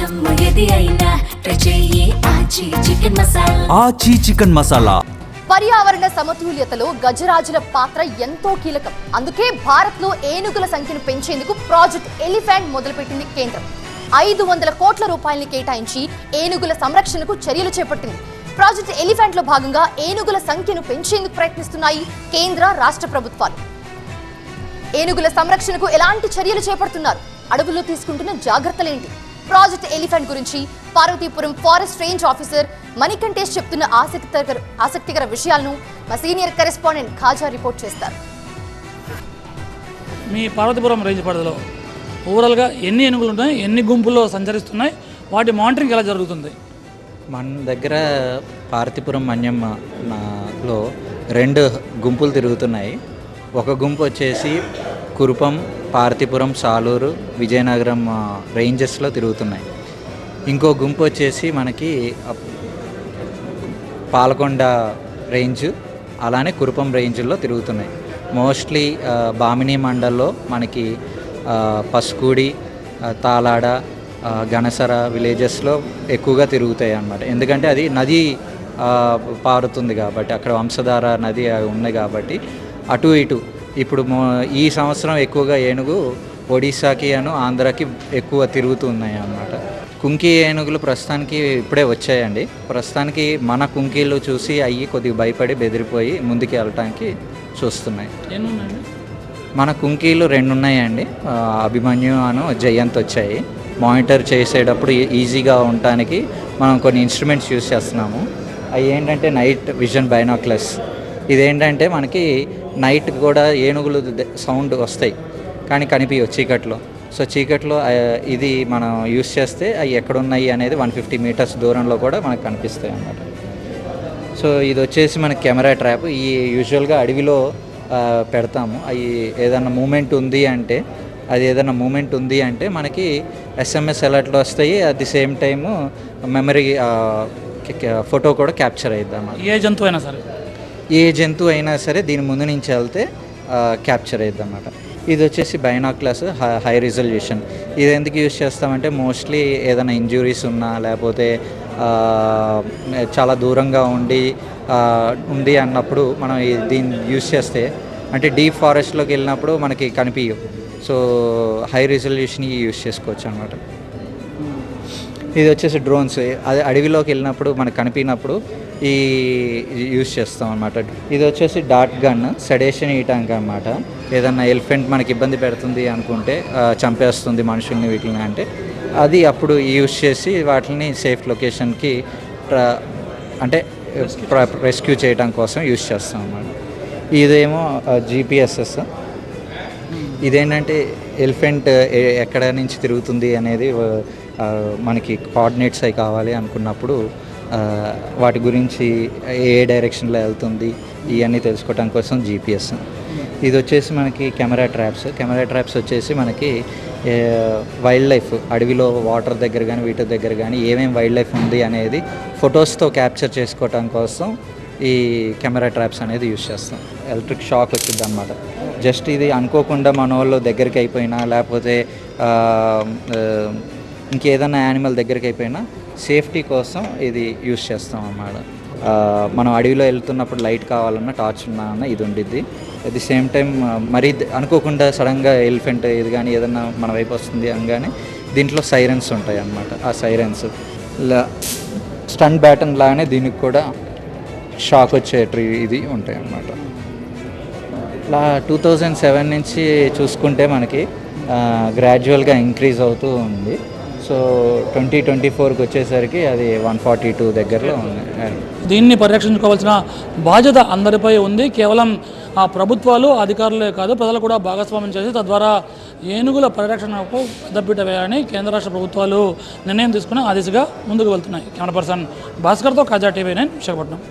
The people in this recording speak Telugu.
ఆచి చికెన్ మసాలా. పర్యావరణ సమతుల్యతలో గజరాజుల పాత్ర ఎంతో కీలకం. అందుకే భారత్లో ఏనుగుల సంఖ్యను పెంచేందుకు ప్రాజెక్ట్ ఎలిఫెంట్ మొదలుపెట్టింది కేంద్రం. 500 కోట్ల రూపాయల్ని కేటాయించి ఏనుగుల సంరక్షణకు చర్యలు చేపట్టింది. ప్రాజెక్ట్ ఎలిఫెంట్ లో భాగంగా ఏనుగుల సంఖ్యను పెంచేందుకు ప్రయత్నిస్తున్నాయి కేంద్ర రాష్ట్ర ప్రభుత్వాలు. ఏనుగుల సంరక్షణకు ఎలాంటి చర్యలు చేపడుతున్నారు, అడవుల్లో తీసుకుంటున్న జాగ్రత్తలేంటి? ప్రాజెక్ట్ ఎలిఫెంట్ గురించి పార్వతీపురం ఫారెస్ట్ రేంజ్ ఆఫీసర్ మణికంఠేష్ చెప్తున్న ఆసక్తికర విషయాలను మా సీనియర్ కరెస్పాండెంట్ ఖాజా రిపోర్ట్ చేస్తారు. మీ పార్వతీపురం రేంజ్ పరిధిలో ఓవరాల్గా ఎన్ని ఏనుగులు ఉన్నాయి, ఎన్ని గుంపుల్లో సంచరిస్తున్నాయి, వాటి మానిటరింగ్ ఎలా జరుగుతుంది? మన దగ్గర పార్వతీపురం మన్యంలో 2 గుంపులు తిరుగుతున్నాయి. ఒక గుంపు వచ్చేసి కురుపం, పార్వతీపురం, సాలూరు, విజయనగరం రేంజెస్లో తిరుగుతున్నాయి. ఇంకో గుంపు వచ్చేసి మనకి పాలకొండ రేంజ్, అలానే కురుపం రేంజ్లో తిరుగుతున్నాయి. మోస్ట్లీ బామిని మండల్లో మనకి పసుకూడి, తాలాడ, గణసర విలేజెస్లో ఎక్కువగా తిరుగుతాయి అన్నమాట. ఎందుకంటే అది నది పారుతుంది కాబట్టి, అక్కడ వంశధార నది ఉన్నాయి కాబట్టి అటు ఇటు. ఇప్పుడు ఈ సంవత్సరం ఎక్కువగా ఏనుగు ఒడిశాకి ఆంధ్రాకి ఎక్కువ తిరుగుతున్నాయి అన్నమాట. కుంకి ఏనుగులు ప్రస్తుతానికి ఇప్పుడే వచ్చాయండి. ప్రస్తుతానికి మన కుంకీలు చూసి అయ్యి కొద్దిగా భయపడి బెదిరిపోయి ముందుకు వెళ్ళటానికి చూస్తున్నాయి. మన కుంకీలు 2 ఉన్నాయండి, అభిమన్యు జయంత్ వచ్చాయి. మానిటర్ చేసేటప్పుడు ఈజీగా ఉండటానికి మనం కొన్ని ఇన్స్ట్రుమెంట్స్ యూస్ చేస్తున్నాము. అవి ఏంటంటే నైట్ విజన్ బైనాక్యులర్స్. ఇదేంటంటే మనకి నైట్ కూడా ఏనుగులు సౌండ్ వస్తాయి కానీ కనిపించవు చీకట్లో. సో చీకట్లో ఇది మనం యూస్ చేస్తే అవి ఎక్కడున్నాయి అనేది 150 మీటర్స్ దూరంలో కూడా మనకు కనిపిస్తాయి అన్నమాట. సో ఇది వచ్చేసి మనకి కెమెరా ట్రాప్. ఈ యూజువల్గా అడవిలో పెడతాము. అవి ఏదైనా మూమెంట్ ఉంది అంటే మనకి SMS అలర్ట్లు వస్తాయి. At the same time memory photo కూడా క్యాప్చర్ అవుద్ది అన్నమాట. ఏ జంతువు అయినా సరే దీని ముందు నుంచి వెళ్తే క్యాప్చర్ అవుద్ది అన్నమాట. ఇది వచ్చేసి బైనాక్యులర్స్ హై రిజల్యూషన్. ఇది ఎందుకు యూజ్ చేస్తామంటే మోస్ట్లీ ఏదైనా ఇంజ్యూరీస్ ఉన్నా లేకపోతే చాలా దూరంగా ఉంది అన్నప్పుడు మనం దీన్ని యూజ్ చేస్తే, అంటే డీప్ ఫారెస్ట్లోకి వెళ్ళినప్పుడు మనకి కనిపించవు. సో హై రిజల్యూషన్ యూజ్ చేసుకోవచ్చు అనమాట. ఇది వచ్చేసి డ్రోన్స్. అది అడవిలోకి వెళ్ళినప్పుడు మనకు కనిపించినప్పుడు ఈ యూజ్ చేస్తాం అనమాట. ఇది వచ్చేసి డాట్ గన్, సెడేషన్ ఇయటానికి అనమాట. ఏదన్నా ఎలిఫెంట్ మనకి ఇబ్బంది పెడుతుంది అనుకుంటే, చంపేస్తుంది మనుషుల్ని వీటిని అంటే, అది అప్పుడు యూజ్ చేసి వాటిని సేఫ్ లొకేషన్కి అంటే రెస్క్యూ చేయడం కోసం యూజ్ చేస్తాం అన్నమాట. ఇదేమో GPSS. ఇదేంటంటే ఎలిఫెంట్ ఎక్కడ నుంచి తిరుగుతుంది అనేది మనకి కోఆర్డినేట్స్ అవి కావాలి అనుకున్నప్పుడు వాటి గురించి ఏ డైరెక్షన్లో వెళ్తుంది ఇవన్నీ తెలుసుకోవడం కోసం GPS. ఇది వచ్చేసి మనకి కెమెరా ట్రాప్స్ వచ్చేసి మనకి వైల్డ్ లైఫ్, అడవిలో వాటర్ దగ్గర కానీ వీటి దగ్గర కానీ ఏమేమి వైల్డ్ లైఫ్ ఉంది అనేది ఫొటోస్తో క్యాప్చర్ చేసుకోవటం కోసం ఈ కెమెరా ట్రాప్స్ అనేది యూజ్ చేస్తాం. ఎలక్ట్రిక్ షాక్ వచ్చింది అనమాట. జస్ట్ ఇది అనుకోకుండా మన వాళ్ళు దగ్గరికి అయిపోయినా లేకపోతే ఇంకేదైనా యానిమల్ దగ్గరికి అయిపోయినా సేఫ్టీ కోసం ఇది యూజ్ చేస్తాం అన్నమాట. మనం అడవిలో వెళ్తున్నప్పుడు లైట్ కావాలన్నా, టార్చ్ ఉన్నా ఇది ఉండిద్ది. అట్ ది సేమ్ టైం మరీ అనుకోకుండా సడన్గా ఎలిఫెంట్ ఇది కానీ ఏదన్నా మన వైపు వస్తుంది అనగానే దీంట్లో సైరన్స్ ఉంటాయి అన్నమాట. ఆ సైరన్స్ స్టన్ బ్యాటన్ లాగానే దీనికి కూడా షాక్ వచ్చేటి ఇది ఉంటాయి అన్నమాట. ఇలా 2007 నుంచి చూసుకుంటే మనకి గ్రాడ్యువల్గా ఇంక్రీజ్ అవుతూ ఉంది. సో 2024కి వచ్చేసరికి అది 142 దగ్గరలో ఉంది. దీన్ని పరిరక్షించుకోవాల్సిన బాధ్యత అందరిపై ఉంది. కేవలం ఆ ప్రభుత్వాలు, అధికారులే కాదు, ప్రజలు కూడా భాగస్వామ్యం చేసి తద్వారా ఏనుగుల పరిరక్షణకు పెద్దపీట వేయాలని కేంద్ర రాష్ట్ర ప్రభుత్వాలు నిర్ణయం తీసుకుని ఆ దిశగా ముందుకు వెళ్తున్నాయి. కెమెరా పర్సన్ భాస్కర్తో ఖాజా TV 9 విశాఖపట్నం.